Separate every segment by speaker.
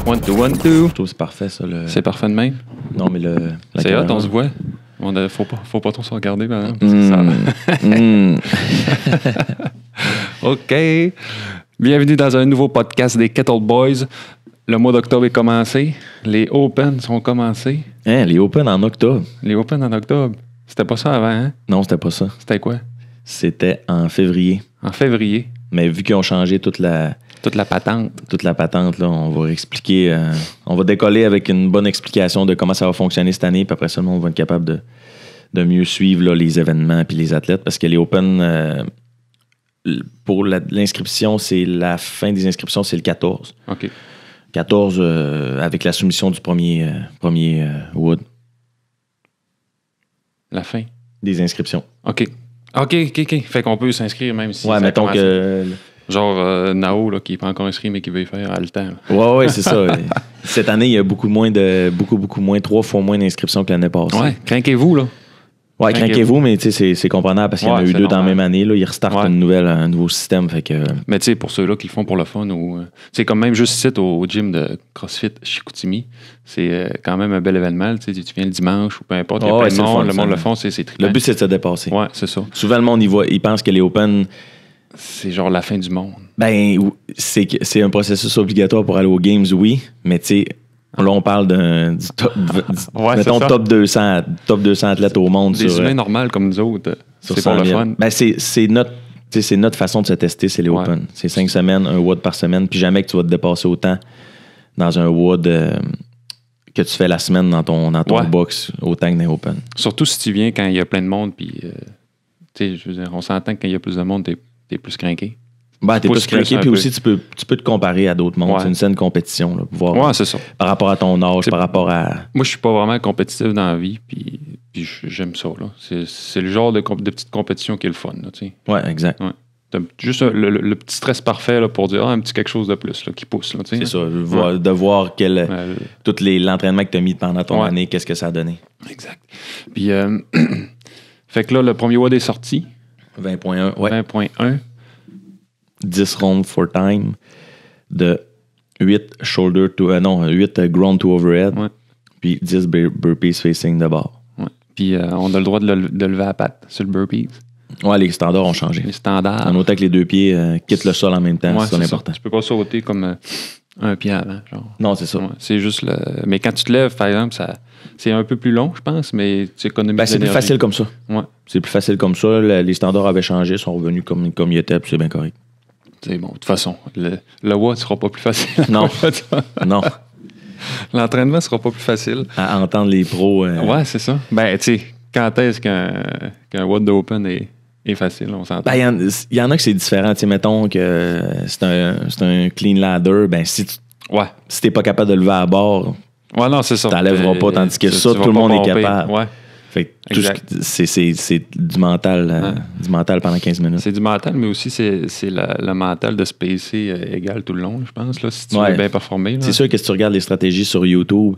Speaker 1: One, two, one, two.
Speaker 2: Je trouve que c'est parfait, ça.
Speaker 1: C'est parfait de même.
Speaker 2: Non, mais le.
Speaker 1: C'est hot, on se voit. Faut pas trop se regarder, maintenant. OK. Bienvenue dans un nouveau podcast des Kettle Boys. Le mois d'octobre est commencé. Les Open sont commencés.
Speaker 2: Hein, les Open en octobre.
Speaker 1: Les Open en octobre. C'était pas ça avant, hein?
Speaker 2: Non, c'était pas ça.
Speaker 1: C'était quoi?
Speaker 2: C'était en février.
Speaker 1: En février.
Speaker 2: Mais vu qu'ils ont changé toute la
Speaker 1: patente.
Speaker 2: Toute la patente, là, on va expliquer. On va décoller avec une bonne explication de comment ça va fonctionner cette année. Puis après ça, on va être capable de mieux suivre là, les événements puis les athlètes. Parce que les Open, pour l'inscription, c'est la fin des inscriptions, c'est le 14.
Speaker 1: OK.
Speaker 2: 14 avec la soumission du premier Wood.
Speaker 1: La fin.
Speaker 2: Des inscriptions.
Speaker 1: OK. Fait qu'on peut s'inscrire même si.
Speaker 2: Ouais, mettons que.
Speaker 1: Genre Nao, là, qui n'est pas encore inscrit, mais qui veut y faire à le temps.
Speaker 2: Ouais, c'est ça. Cette année, il y a beaucoup moins, 3 fois moins d'inscriptions que l'année passée.
Speaker 1: Ouais, craquez-vous, là.
Speaker 2: Ouais, craquez-vous, mais tu sais, c'est comprenable parce qu'il y en a eu deux dans la même année. Là, ils restartent un nouveau système. Fait que...
Speaker 1: Mais tu sais, pour ceux-là qui le font pour le fun, ou c'est comme même juste ici au gym de CrossFit Chicoutimi, c'est quand même un bel événement. Tu viens le dimanche ou peu importe, il y a plein de monde, le monde le font, c'est trippant.
Speaker 2: Le but, c'est de se dépasser.
Speaker 1: Ouais, c'est ça.
Speaker 2: Souvent, le monde, il pense que les Open...
Speaker 1: C'est genre la fin du monde.
Speaker 2: Ben, c'est un processus obligatoire pour aller aux Games, oui, mais tu sais... Là, on parle du top, mettons, top 200 athlètes au monde.
Speaker 1: Des humains normaux comme nous autres. C'est pour le fun.
Speaker 2: Ben, c'est notre façon de se tester, c'est les Open. C'est 5 semaines, un WOD par semaine. Puis jamais que tu vas te dépasser autant dans un WOD que tu fais la semaine dans ton box autant que dans les Open. Surtout
Speaker 1: si tu viens quand il y a plein de monde. Puis, je veux dire, on s'entend que quand il y a plus de monde, t'es plus craqué.
Speaker 2: Ben, t'es plus craqué, puis aussi tu peux te comparer à d'autres mondes. Ouais. C'est une saine compétition. Là, pour voir,
Speaker 1: c'est ça.
Speaker 2: Par rapport à ton âge, par rapport à...
Speaker 1: Moi, je suis pas vraiment compétitif dans la vie, puis j'aime ça. Là. C'est le genre de petite compétition qui est le fun.
Speaker 2: Oui, exact. Ouais.
Speaker 1: T'as juste le petit stress parfait là, pour dire un petit quelque chose de plus là, qui pousse. Là,
Speaker 2: c'est ça, de voir tout l'entraînement que tu as mis pendant ton année, qu'est-ce que ça a donné.
Speaker 1: Exact. Puis, fait que là, le premier WOD est sorti.
Speaker 2: 20.1, ouais.
Speaker 1: 20.1.
Speaker 2: 10 rounds for time de 8 ground to overhead, puis 10 burpees facing de bord.
Speaker 1: Ouais. Puis on a le droit de lever à patte sur le burpees.
Speaker 2: Ouais, les standards ont changé.
Speaker 1: Les standards.
Speaker 2: En autant que les deux pieds quittent le sol en même temps, c'est important.
Speaker 1: Tu peux pas sauter comme un pied avant. Genre.
Speaker 2: Non, c'est ça.
Speaker 1: Ouais, c'est juste mais quand tu te lèves, par exemple, c'est un peu plus long, je pense, mais tu économises
Speaker 2: c'est plus facile comme ça.
Speaker 1: Ouais.
Speaker 2: C'est plus facile comme ça. Les standards avaient changé, sont revenus comme ils étaient, puis c'est bien correct.
Speaker 1: C'est bon, de toute façon, le WOD sera pas plus facile.
Speaker 2: Non. Non.
Speaker 1: L'entraînement sera pas plus facile.
Speaker 2: À entendre les pros.
Speaker 1: Ouais, c'est ça. Ben, tu sais, quand est-ce qu'un WOD d'Open est facile, on s'entend?
Speaker 2: Ben, il y en a que c'est différent. Tu sais, mettons que c'est un clean ladder. Ben, si t'es pas capable de lever à bord,
Speaker 1: non, c'est ça.
Speaker 2: T'enlèveras pas, tandis que ça, tout le monde est capable.
Speaker 1: Ouais.
Speaker 2: Fait que c'est du mental, du mental pendant 15 minutes.
Speaker 1: C'est du mental, mais aussi c'est le mental de se pacer égal tout le long, je pense, là, si tu veux bien performer. Là.
Speaker 2: C'est sûr que si tu regardes les stratégies sur YouTube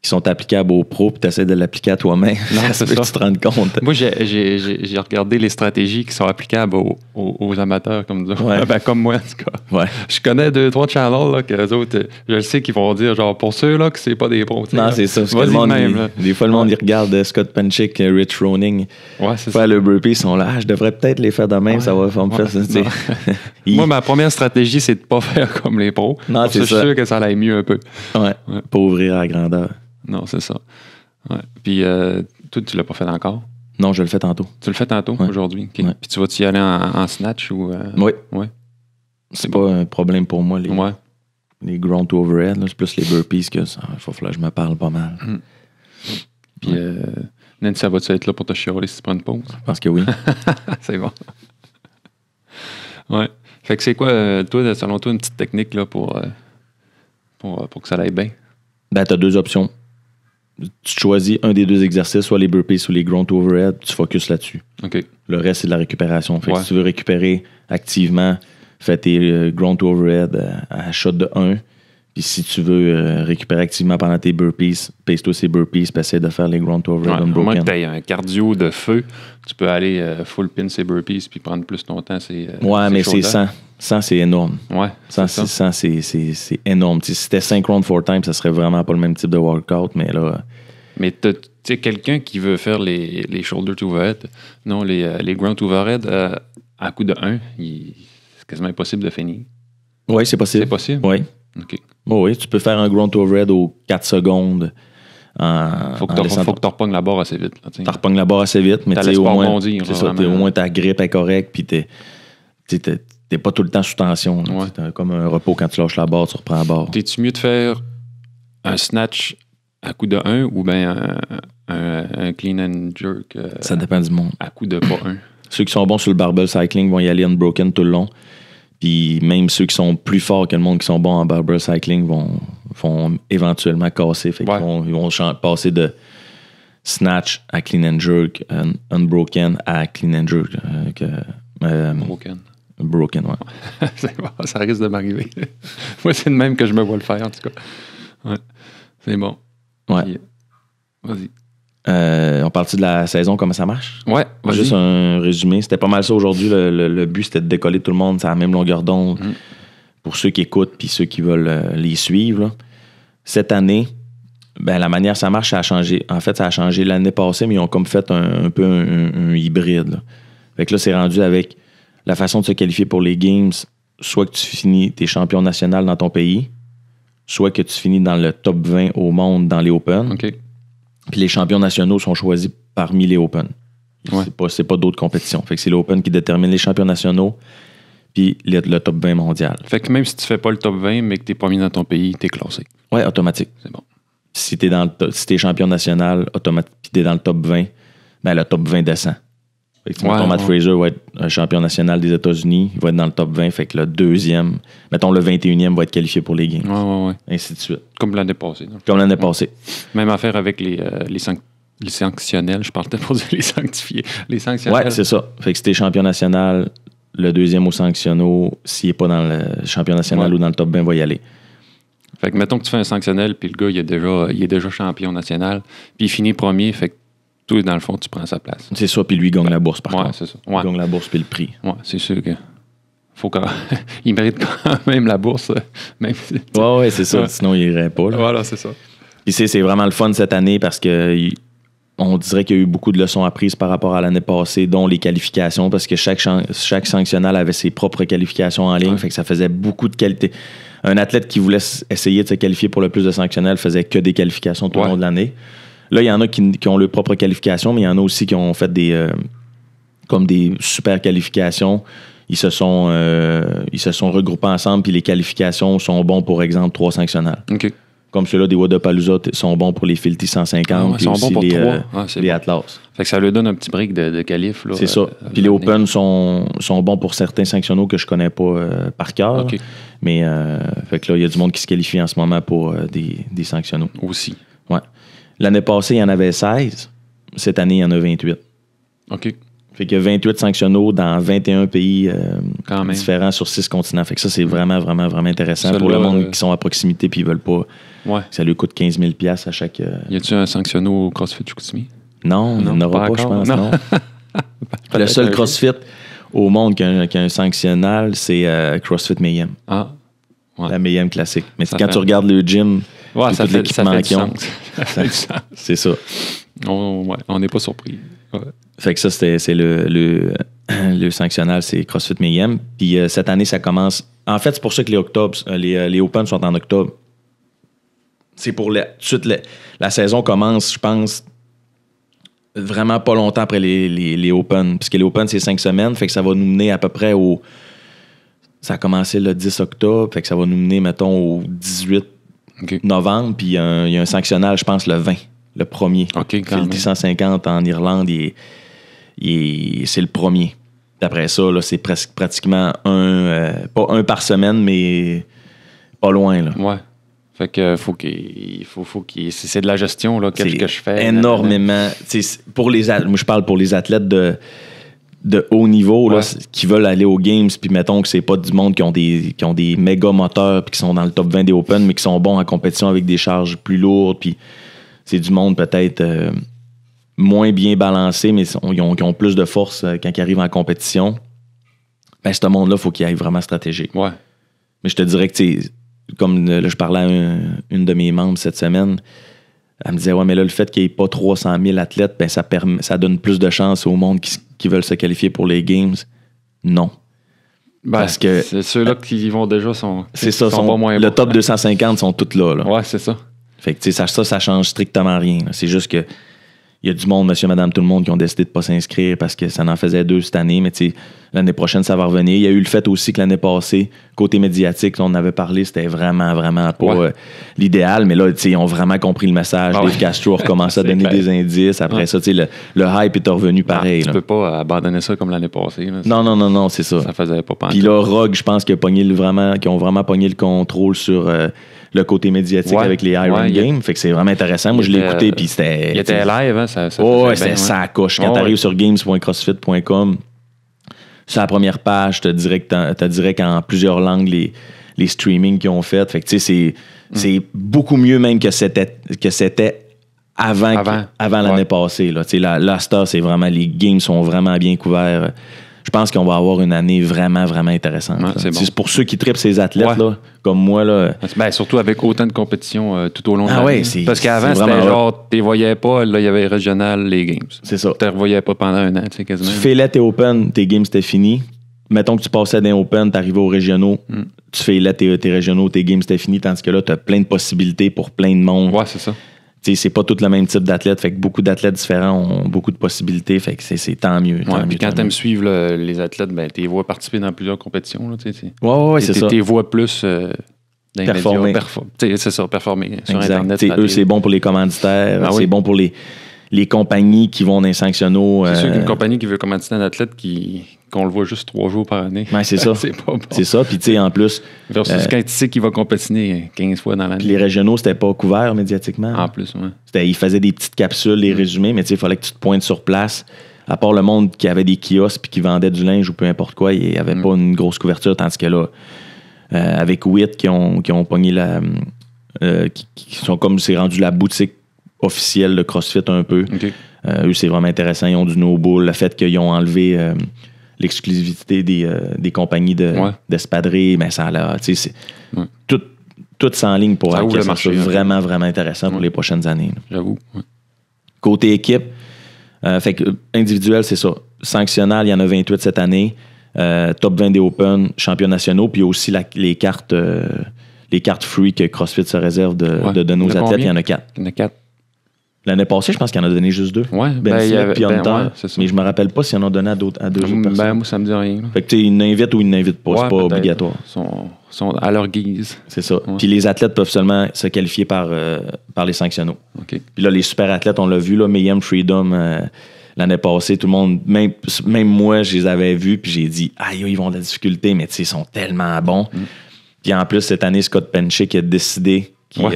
Speaker 2: qui sont applicables aux pros, puis tu essaies de l'appliquer à toi-même, ça peut que tu te rends compte.
Speaker 1: Moi, j'ai regardé les stratégies qui sont applicables aux amateurs comme ça.
Speaker 2: Ouais.
Speaker 1: Ben, comme moi, en tout cas.
Speaker 2: Ouais.
Speaker 1: Je connais 2-3 channels là, que les autres, je le sais, qu'ils vont dire, genre, pour ceux là que c'est pas des pros.
Speaker 2: Non, c'est ça. Parce que le monde, des fois, le monde, il regarde Scott Penchick, Rich Roning.
Speaker 1: Ouais, c'est
Speaker 2: ça. Le burpee, ils sont là. Je devrais peut-être les faire de même, ça va me faire ça.
Speaker 1: Moi, ma première stratégie, c'est de pas faire comme les pros.
Speaker 2: Non, c'est ça.
Speaker 1: Je suis sûr que ça aille mieux un peu.
Speaker 2: Ouais. Pas ouvrir à la grandeur.
Speaker 1: Non, c'est ça. Ouais. Puis, toi, tu l'as pas fait encore?
Speaker 2: Non, je le fais tantôt.
Speaker 1: Tu le fais tantôt, aujourd'hui? Okay. Ouais. Puis, tu vas-tu y aller en snatch ou...
Speaker 2: Oui.
Speaker 1: Ouais.
Speaker 2: C'est pas un problème pour moi, les ground to overhead. Là. C'est plus les burpees que ça. Il faut que je me parle pas mal.
Speaker 1: Puis, Nancy, ça va-tu être là pour te chialer si tu prends une pause?
Speaker 2: Je pense que oui.
Speaker 1: C'est bon. Ouais. Fait que c'est quoi, toi, selon toi, une petite technique là, pour que ça aille bien?
Speaker 2: Ben, t'as 2 options. Tu choisis un des 2 exercices, soit les burpees ou les ground to overhead, tu focuses là-dessus.
Speaker 1: OK.
Speaker 2: Le reste, c'est de la récupération. Fait que si tu veux récupérer activement, fais tes ground to overhead à shot de 1. Puis si tu veux récupérer activement pendant tes burpees, pace-toi ces burpees, puis essaie de faire les ground to overhead unbroken.
Speaker 1: À moins que tu aies un cardio de feu, tu peux aller full pin ces burpees puis prendre plus ton temps.
Speaker 2: Mais c'est 100, c'est énorme.
Speaker 1: Ouais.
Speaker 2: 100, c'est énorme. Si c'était 5 rounds 4 times, ça serait vraiment pas le même type de workout, mais là...
Speaker 1: Mais tu sais, quelqu'un qui veut faire les shoulder to overhead, non, les ground to overhead, à coup de 1, c'est quasiment impossible de finir.
Speaker 2: Oui, c'est possible.
Speaker 1: C'est possible?
Speaker 2: Oui.
Speaker 1: OK.
Speaker 2: Oui, tu peux faire un ground to overhead aux 4 secondes.
Speaker 1: Faut que tu repognes la barre assez vite.
Speaker 2: Tu repognes la barre assez vite, mais au moins,
Speaker 1: bondir,
Speaker 2: c'est ça, au moins ta grippe est correcte, puis t'es pas tout le temps sous tension.
Speaker 1: Ouais.
Speaker 2: C'est comme un repos quand tu lâches la barre, tu reprends la barre.
Speaker 1: T'es-tu mieux de faire un snatch à coup de 1 ou bien un clean and jerk
Speaker 2: ça dépend du monde.
Speaker 1: À coup de pas 1?
Speaker 2: Ceux qui sont bons sur le barbell cycling vont y aller unbroken tout le long. Puis même ceux qui sont plus forts que le monde qui sont bons en barbell cycling vont éventuellement casser. Fait qu'ils vont passer de snatch à clean and jerk, unbroken à clean and jerk. Broken, ouais.
Speaker 1: Ça risque de m'arriver. Moi, c'est le même que je me vois le faire, en tout cas. Ouais. C'est bon.
Speaker 2: Ouais.
Speaker 1: Puis, vas-y.
Speaker 2: On parle-tu de la saison, comment ça marche?
Speaker 1: Ouais, vas-y.
Speaker 2: Juste un résumé. C'était pas mal ça aujourd'hui. Le but, c'était de décoller tout le monde. C'est à la même longueur d'onde pour ceux qui écoutent puis ceux qui veulent les suivre. Là. Cette année, la manière ça marche, ça a changé. En fait, ça a changé l'année passée, mais ils ont comme fait un peu un hybride. Là. Fait que là, c'est rendu avec la façon de se qualifier pour les Games. Soit que tu finis tes champions nationaux dans ton pays, soit que tu finis dans le top 20 au monde dans les Open.
Speaker 1: OK.
Speaker 2: Puis les champions nationaux sont choisis parmi les Open.
Speaker 1: Ouais.
Speaker 2: C'est pas d'autres compétitions. Fait que c'est l'Open qui détermine les champions nationaux puis le top 20 mondial.
Speaker 1: Fait que même si tu fais pas le top 20, mais que t'es pas mis dans ton pays, t'es classé.
Speaker 2: Ouais, automatique.
Speaker 1: C'est bon.
Speaker 2: Si t'es champion national, automatique, puis t'es dans le top 20, le top 20 descend. Fait que Matt Fraser va être un champion national des États-Unis, il va être dans le top 20, fait que le deuxième, mettons le 21e va être qualifié pour les Games.
Speaker 1: Ouais.
Speaker 2: Ainsi de suite.
Speaker 1: Comme l'année passée.
Speaker 2: Comme l'année passée.
Speaker 1: Même affaire avec les sanctionnels, je partais pour dire les sanctifiés. Les sanctionnels.
Speaker 2: Ouais, c'est ça. Fait que si t'es champion national, le deuxième au sanctionnaux, s'il n'est pas dans le champion national ou dans le top 20, va y aller.
Speaker 1: Fait que mettons que tu fais un sanctionnel, puis le gars, il est déjà champion national, puis il finit premier, fait que toi, dans le fond, tu prends sa place.
Speaker 2: C'est ça, puis lui, il gagne la bourse, par contre.
Speaker 1: C'est ça.
Speaker 2: Il gagne la bourse, puis le prix.
Speaker 1: Ouais, c'est sûr que... il mérite quand même la bourse, même si...
Speaker 2: Ouais, c'est ça. Sinon, il irait pas. Là.
Speaker 1: Voilà, c'est ça.
Speaker 2: Puis c'est vraiment le fun cette année parce que on dirait qu'il y a eu beaucoup de leçons apprises par rapport à l'année passée, dont les qualifications, parce que chaque sanctionnal avait ses propres qualifications en ligne, fait que ça faisait beaucoup de qualité. Un athlète qui voulait essayer de se qualifier pour le plus de sanctionnels faisait que des qualifications tout le long de l'année. Là, il y en a qui ont leurs propres qualifications, mais il y en a aussi qui ont fait des super qualifications. Ils se sont regroupés ensemble, puis les qualifications sont bons, pour exemple, 3 sanctionnels.
Speaker 1: OK.
Speaker 2: Comme ceux-là des Wodapalooza sont bons pour les Filty 150, puis
Speaker 1: sont
Speaker 2: aussi
Speaker 1: bons pour
Speaker 2: les Atlas.
Speaker 1: Fait que ça leur donne un petit break de qualif. Là,
Speaker 2: c'est ça. Puis les Open sont bons pour certains sanctionnaux que je connais pas par cœur.
Speaker 1: Okay.
Speaker 2: Mais fait que là, il y a du monde qui se qualifie en ce moment pour des sanctionnaux.
Speaker 1: Aussi.
Speaker 2: Ouais. L'année passée, il y en avait 16. Cette année, il y en a 28.
Speaker 1: OK.
Speaker 2: Fait qu'il y a 28 sanctionnaux dans 21 pays différents sur 6 continents. Fait que ça, c'est vraiment, vraiment, vraiment intéressant pour le monde qui sont à proximité puis ils veulent pas.
Speaker 1: Ouais.
Speaker 2: Ça lui coûte 15 000 $ à chaque.
Speaker 1: Y a-tu un sanctionno au CrossFit Chicoutimi?
Speaker 2: Non, il n'y en aura pas, je pense. Non. Le seul CrossFit au monde qui a un sanctionnal, c'est CrossFit Mayhem.
Speaker 1: Ah. Ouais.
Speaker 2: La Mayhem classique. Mais quand tu regardes le gym,
Speaker 1: ça fait du sens.
Speaker 2: C'est ça.
Speaker 1: On n'est pas surpris. Ouais.
Speaker 2: Fait que ça, c'est le sanctionnal, c'est CrossFit Mayhem. Puis cette année, ça commence. En fait, c'est pour ça que les Open sont en octobre. C'est pour tout de suite, la saison commence, je pense, vraiment pas longtemps après les Open. Puisque les Open, c'est 5 semaines. Fait que ça va nous mener à peu près au. Ça a commencé le 10 octobre. Fait que ça va nous mener, mettons, au 18 novembre. Puis il y a un sanctionnal, je pense, le 20. Le premier.
Speaker 1: OK, quand même.
Speaker 2: 150 en Irlande, c'est le premier. D'après ça, là, c'est pratiquement pas un par semaine, mais pas loin. Là.
Speaker 1: Ouais. Fait que faut c'est de la gestion là, que je fais.
Speaker 2: Énormément. Moi, je parle pour les athlètes de haut niveau là, qui veulent aller aux Games, puis mettons que c'est pas du monde qui ont des méga moteurs, puis qui sont dans le top 20 des Open, mais qui sont bons en compétition avec des charges plus lourdes, puis c'est du monde peut-être moins bien balancé, mais qui ont plus de force quand ils arrivent en compétition. Ben, ce monde-là, il faut qu'il aille vraiment stratégique.
Speaker 1: Ouais.
Speaker 2: Mais je te dirais que, tu sais, comme là, je parlais à une de mes membres cette semaine, elle me disait, ouais, mais là, le fait qu'il n'y ait pas 300 000 athlètes, ben, ça donne plus de chances au monde qui veulent se qualifier pour les Games. Non.
Speaker 1: Ben, parce que c'est ceux-là qui y vont déjà sont pas moins
Speaker 2: le top 250 sont tous là.
Speaker 1: Ouais, c'est ça.
Speaker 2: Fait que, tu sais, ça change strictement rien. Là. C'est juste que il y a du monde, monsieur, madame, tout le monde, qui ont décidé de ne pas s'inscrire parce que ça en faisait 2 cette année. Mais tu sais, l'année prochaine, ça va revenir. Il y a eu le fait aussi que l'année passée, côté médiatique, on en avait parlé, c'était vraiment, vraiment pas l'idéal. Mais là, tu sais, ils ont vraiment compris le message. Dave Castro a recommencé à donner des indices. Après ça, tu sais, le hype est revenu pareil.
Speaker 1: Tu peux pas abandonner ça comme l'année passée. Là.
Speaker 2: Non, c'est ça.
Speaker 1: Ça faisait pas
Speaker 2: Puis là, Rogue, je pense qu'ils ont vraiment pogné le contrôle sur le côté médiatique avec les Iron Games. Fait que c'est vraiment intéressant. Moi, je l'ai écouté, puis c'était...
Speaker 1: Il était live, hein?
Speaker 2: C'était ça coche. Quand t'arrives sur games.crossfit.com, sur la première page, t'as direct en plusieurs langues les streamings qu'ils ont fait. Fait que tu sais, c'est beaucoup mieux même que c'était avant l'année passée. Là. Tu sais, la Star, c'est vraiment... Les games sont vraiment bien couverts. Je pense qu'on va avoir une année vraiment, vraiment intéressante.
Speaker 1: Ouais, c'est
Speaker 2: pour ceux qui trippent ces athlètes, là, comme moi. Là,
Speaker 1: ben, surtout avec autant de compétitions tout au long de l'année.
Speaker 2: Ouais,
Speaker 1: parce qu'avant, c'était genre, tu les voyais pas, là, il y avait régional, les Games.
Speaker 2: C'est ça.
Speaker 1: Tu les revoyais pas pendant un an, tu sais, quasiment.
Speaker 2: Tu fais tes Open, tes Games, c'était fini. Mettons que tu passais d'un Open, tu arrivais aux régionaux, tu fais tes régionaux, tes Games, c'était fini, tandis que là, tu as plein de possibilités pour plein de monde.
Speaker 1: Ouais, c'est ça.
Speaker 2: T'sais, c'est pas tout le même type d'athlète, fait que beaucoup d'athlètes différents ont beaucoup de possibilités, fait que c'est tant mieux.
Speaker 1: Puis quand t'aimes suivre les athlètes, ben t'es vois participer dans plusieurs compétitions. Là,
Speaker 2: c'est ça.
Speaker 1: T'es vois plus
Speaker 2: performer.
Speaker 1: C'est ça, performer sur
Speaker 2: exact.
Speaker 1: Internet.
Speaker 2: Eux, c'est bon pour les commanditaires, c'est bon pour les compagnies qui vont dans les sanctionaux.
Speaker 1: C'est sûr qu'une compagnie qui veut commanditer un athlète qu'on le voit juste 3 jours par année.
Speaker 2: Ouais, c'est ça.
Speaker 1: C'est pas bon.
Speaker 2: C'est ça. Puis, tu sais, en plus.
Speaker 1: Versus quand tu sais qu'il va compétiner 15 fois dans l'année.
Speaker 2: Puis les régionaux, c'était pas couvert médiatiquement.
Speaker 1: En plus, oui.
Speaker 2: Ils faisaient des petites capsules, les résumés, mais tu sais, il fallait que tu te pointes sur place. À part le monde qui avait des kiosques puis qui vendait du linge ou peu importe quoi, il n'y avait pas une grosse couverture. Tandis que là, avec WIT qui ont pogné qui sont comme c'est rendu la boutique officielle de CrossFit un peu.
Speaker 1: Okay.
Speaker 2: Eux, c'est vraiment intéressant. Ils ont du no-bull. Le fait qu'ils ont enlevé l'exclusivité des compagnies d'espadrilles, mais ça a tout s'enligne pour
Speaker 1: ça
Speaker 2: que ça soit vraiment, vraiment intéressant pour les prochaines années. Là.
Speaker 1: J'avoue. Ouais.
Speaker 2: Côté équipe, fait que individuel, c'est ça. Sanctionnal, il y en a 28 cette année. Top 20 des Open, champions nationaux, puis il y a aussi les cartes free que CrossFit se réserve de donner aux athlètes. Il y en a 4.
Speaker 1: Il y en a 4.
Speaker 2: L'année passée, je pense qu'il en a donné juste 2.
Speaker 1: Ouais,
Speaker 2: puis Hunter. Mais je me rappelle pas s'il en a donné à deux autres personnes.
Speaker 1: Ben, moi, ça me dit rien. Là.
Speaker 2: Fait que ils n'invitent ou ils n'invitent pas. C'est pas obligatoire.
Speaker 1: Ils sont à leur guise.
Speaker 2: C'est ça. Ouais. Puis les athlètes peuvent seulement se qualifier par les sanctionnaux.
Speaker 1: Okay.
Speaker 2: Puis là, les super athlètes, on l'a vu, là, Mayhem Freedom, l'année passée, tout le monde, même moi, je les avais vus, puis j'ai dit, aïe, ils vont de la difficulté, mais tu sais, ils sont tellement bons. Puis en plus, cette année, Scott Penchick a décidé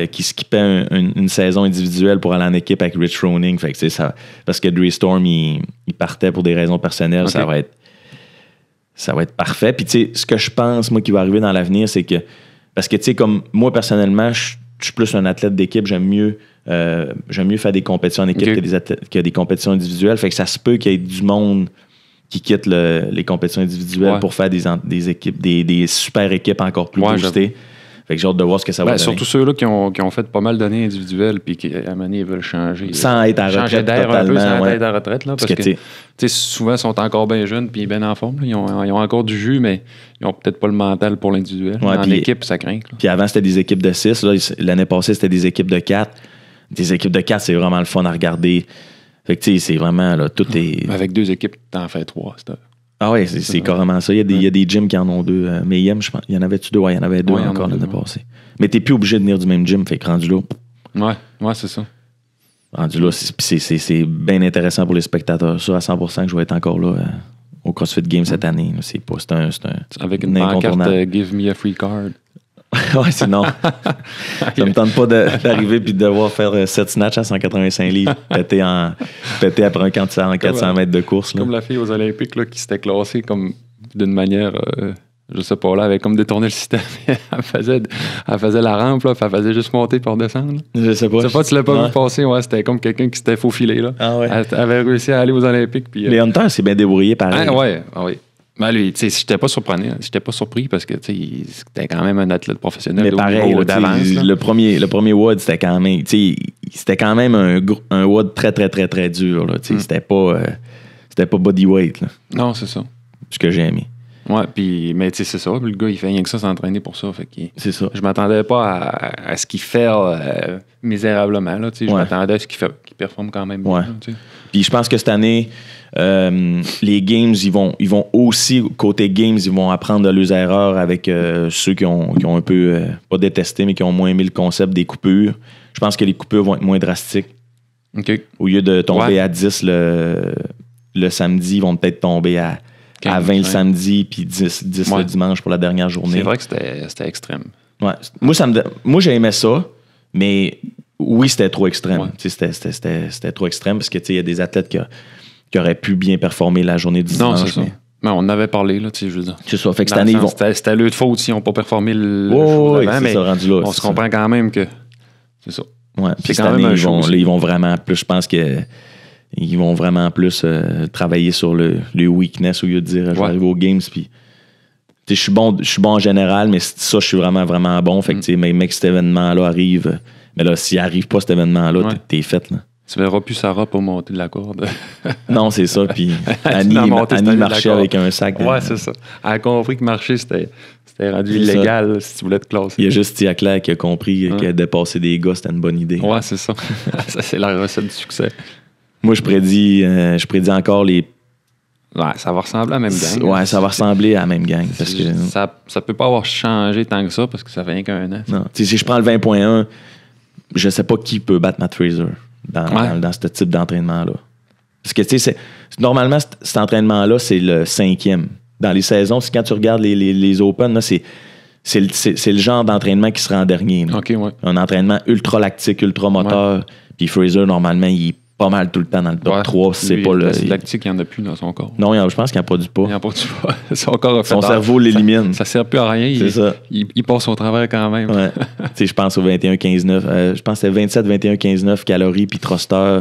Speaker 2: qui skippait une saison individuelle pour aller en équipe avec Rich Froning. Fait que, ça, parce que Dre Storm, il partait pour des raisons personnelles. Okay. Ça va être parfait. Puis, tu sais, ce que je pense, moi, qui va arriver dans l'avenir, c'est que... Parce que, tu sais, comme moi, personnellement, je suis plus un athlète d'équipe. J'aime mieux faire des compétitions en équipe que des compétitions individuelles. Fait que ça se peut qu'il y ait du monde qui quitte les compétitions individuelles pour faire des équipes, des super équipes encore plus boostées. Fait que j'ai hâte de voir ce que ça va donner.
Speaker 1: Surtout ceux-là qui ont fait pas mal d'années individuelles puis qui, à un moment donné, ils veulent changer.
Speaker 2: Sans être à retraite
Speaker 1: d'air
Speaker 2: totalement.
Speaker 1: Un peu, sans être à retraite. Là, parce que souvent, ils sont encore bien jeunes puis bien en forme. Là. Ils ont encore du jus, mais ils n'ont peut-être pas le mental pour l'individuel. En équipe, ça craint.
Speaker 2: Puis avant, c'était des équipes de 6. Là, l'année passée, c'était des équipes de 4. Des équipes de 4, c'est vraiment le fun à regarder. Fait que, tu sais, c'est vraiment... Là, tout est...
Speaker 1: Avec 2 équipes, t'en fais 3.
Speaker 2: Ah oui, c'est carrément ça. Il y a des gyms qui en ont 2. Mais je pense, il y en avait-tu 2? Ouais, il y en avait 2 encore l'année passée. Mais t'es plus obligé de venir du même gym, fait que rendu là.
Speaker 1: Ouais, c'est ça.
Speaker 2: Rendu là, c'est bien intéressant pour les spectateurs. Ça, à 100% que je vais être encore là au CrossFit Games cette année. C'est un
Speaker 1: avec une pancarte Give me a free card.
Speaker 2: Ouais, sinon, ça me tente pas d'arriver puis de devoir faire 7 snatchs à 185 livres, péter après un 400 mètres de course. Là.
Speaker 1: Comme la fille aux Olympiques là, qui s'était classée comme d'une manière, je sais pas, là, elle avait comme détourné le système. Elle faisait la rampe, là, puis elle faisait juste monter pour descendre. Là.
Speaker 2: Je sais pas.
Speaker 1: Tu l'as pas vu passer, c'était comme quelqu'un qui s'était faufilé. Là.
Speaker 2: Ah ouais.
Speaker 1: Elle avait réussi à aller aux Olympiques. Puis,
Speaker 2: les Hunters, c'est bien débrouillé pareil.
Speaker 1: Ah oui. Ben lui, tu sais, j'étais pas surpris parce que c'était quand même un athlète professionnel.
Speaker 2: Mais pareil, le premier WOD, c'était quand même un WOD très, très, très, très dur. Là, c'était pas bodyweight. Là.
Speaker 1: Non, c'est ça.
Speaker 2: Ce que j'ai aimé.
Speaker 1: Ouais, puis, mais tu sais, c'est ça. Le gars, il fait rien que ça s'entraîner pour ça.
Speaker 2: C'est ça.
Speaker 1: Je m'attendais pas à ce qu'il fait misérablement. Là, je m'attendais à ce qu'il performe quand même bien. Là,
Speaker 2: puis je pense que cette année, les games, ils vont aussi, côté games, ils vont apprendre de leurs erreurs avec ceux qui ont un peu, pas détesté, mais qui ont moins aimé le concept des coupures. Je pense que les coupures vont être moins drastiques.
Speaker 1: Okay.
Speaker 2: Au lieu de tomber à 10 le samedi, ils vont peut-être tomber à 20 le samedi, puis 10 le dimanche pour la dernière journée.
Speaker 1: C'est vrai que c'était extrême.
Speaker 2: Ouais. Moi, j'ai aimé ça, mais oui, c'était trop extrême. Ouais. C'était trop extrême parce que il y a des athlètes qui auraient pu bien performer la journée du dimanche.
Speaker 1: Non, c'est ça. Mais on en avait parlé, là, je veux dire.
Speaker 2: C'est ça. Fait que cette année,
Speaker 1: c'était le de faute s'ils n'ont pas performé le
Speaker 2: jour
Speaker 1: d'avant, mais
Speaker 2: rendu là,
Speaker 1: on se comprend quand même que c'est ça.
Speaker 2: Ouais. Puis cette année, ils vont vraiment plus, je pense que ils vont vraiment plus travailler sur le weakness au lieu de dire je vais arriver aux games puis je suis bon en général, mais ça je suis vraiment vraiment bon. Fait que mec, cet événement-là arrive, mais là s'il arrive pas cet événement-là, t'es fait là.
Speaker 1: Tu verras plus Sarah pas monter de la corde.
Speaker 2: Non, c'est ça. Puis Annie marchait avec un sac.
Speaker 1: Ouais, c'est ça. Elle a compris que marcher, c'était rendu illégal là, si tu voulais te classer.
Speaker 2: Il y a juste Tia Claire qui a compris qu'elle dépasser des gars, c'était une bonne idée.
Speaker 1: Ouais, c'est ça. Ça, c'est la recette du succès.
Speaker 2: Moi, je prédis encore les...
Speaker 1: Ouais, ça va ressembler à la même gang.
Speaker 2: Ouais, ça va ressembler à la même gang. Parce que
Speaker 1: ça peut pas avoir changé tant que ça parce que ça fait rien qu'un an.
Speaker 2: Non. Si je prends le 20.1, je sais pas qui peut battre Matt Fraser dans ce type d'entraînement-là. Parce que, normalement, cet entraînement-là, c'est le 5e. Dans les saisons, quand tu regardes les Open, là, c'est le genre d'entraînement qui sera en dernier.
Speaker 1: Okay, ouais.
Speaker 2: Un entraînement ultra lactique, ultra moteur. Puis Fraser, normalement, il est pas mal tout le temps dans le top 3. C'est pas le
Speaker 1: lactique, il n'y en a plus dans son corps.
Speaker 2: Non, je pense qu'il n'en produit pas.
Speaker 1: Il n'en produit pas. Son corps a fait
Speaker 2: son cerveau l'élimine.
Speaker 1: Ça ne sert plus à rien.
Speaker 2: C'est ça.
Speaker 1: Il passe au travers quand même.
Speaker 2: Ouais. Je pense au 21-15-9. Je pense que c'était 27-21-15-9 calories puis thruster.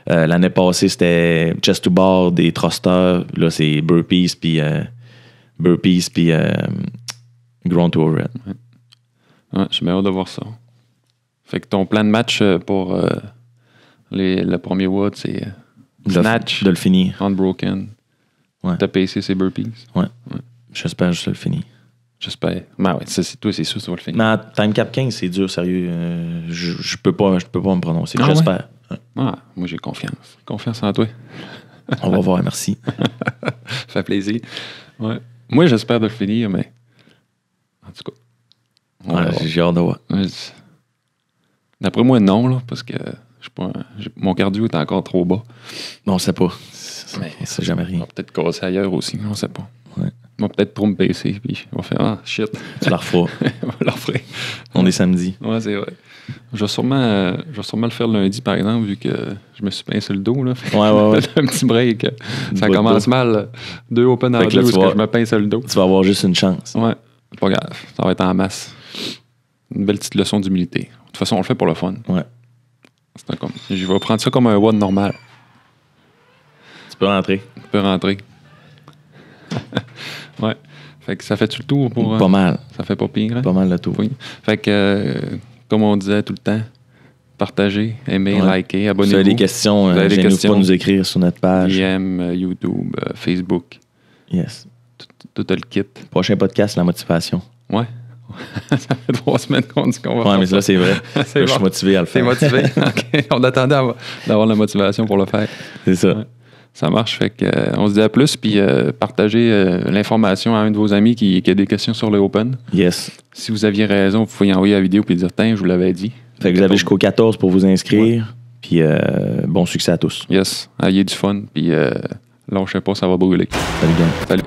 Speaker 2: L'année passée, c'était chest to bar, des thrusters. Là, c'est burpees puis ground to overhead.
Speaker 1: Ouais, je suis bien hâte de voir ça. Fait que ton plan de match pour le premier WOD, c'est snatch,
Speaker 2: de le finir.
Speaker 1: Unbroken.
Speaker 2: Ouais.
Speaker 1: T'as pacé ses burpees.
Speaker 2: Ouais. J'espère juste le finir.
Speaker 1: J'espère. Ben ouais, toi, c'est sûr que tu vas le finir.
Speaker 2: Mais time cap 15, c'est dur, sérieux. Je peux pas me prononcer. J'espère.
Speaker 1: Ouais? Ah, moi, j'ai confiance. Confiance en toi.
Speaker 2: On va voir, merci.
Speaker 1: Ça fait plaisir. Ouais. Moi, j'espère de le finir, mais en tout cas.
Speaker 2: J'ai hâte de voir.
Speaker 1: D'après moi, non, là, parce que mon cardio est encore trop bas.
Speaker 2: On sait pas.
Speaker 1: Mais
Speaker 2: on sait jamais rien.
Speaker 1: On va peut-être casser ailleurs aussi, on sait pas.
Speaker 2: Ouais.
Speaker 1: On va peut-être trop me baisser, puis on va faire shit.
Speaker 2: Tu la referas.
Speaker 1: On va la refaire.
Speaker 2: On est samedi.
Speaker 1: Ouais, c'est vrai. Je vais sûrement le faire lundi, par exemple, vu que je me suis pincé le dos. Là.
Speaker 2: Ouais.
Speaker 1: Un petit break. Ça commence mal. 2 open en 2 parce que je me pince le dos.
Speaker 2: Tu vas avoir juste une chance.
Speaker 1: Ouais. Pas grave. Ça va être en masse. Une belle petite leçon d'humilité. De toute façon, on le fait pour le fun.
Speaker 2: Ouais.
Speaker 1: Je vais prendre ça comme un WOD normal.
Speaker 2: Tu peux rentrer.
Speaker 1: Ouais. Fait que ça fait-tu le tour pour...
Speaker 2: Pas mal.
Speaker 1: Ça fait pas pire, hein?
Speaker 2: Pas mal le tour.
Speaker 1: Oui. Fait que, comme on disait tout le temps, partagez, aimez, likez, abonnez-vous.
Speaker 2: Si vous avez des questions, gênez-vous pas nous écrire sur notre page.
Speaker 1: DM, YouTube, Facebook.
Speaker 2: Yes.
Speaker 1: Tout le kit.
Speaker 2: Prochain podcast, la motivation.
Speaker 1: Ouais. Ça fait 3 semaines qu'on dit qu'on va faire
Speaker 2: mais ça, c'est vrai. Je suis motivé à le faire.
Speaker 1: T'es motivé? OK. On attendait d'avoir la motivation pour le faire.
Speaker 2: C'est ça.
Speaker 1: Ouais. Ça marche. Fait que, on se dit à plus, puis partagez l'information à un de vos amis qui a des questions sur le Open.
Speaker 2: Yes.
Speaker 1: Si vous aviez raison, vous pouvez envoyer la vidéo puis dire « Tiens, je vous l'avais dit ».
Speaker 2: Fait que vous avez jusqu'au 14 pour vous inscrire. Puis bon succès à tous.
Speaker 1: Yes. Ayez du fun, puis lâchez pas, ça va brûler.
Speaker 2: Salut, gang.
Speaker 1: Salut.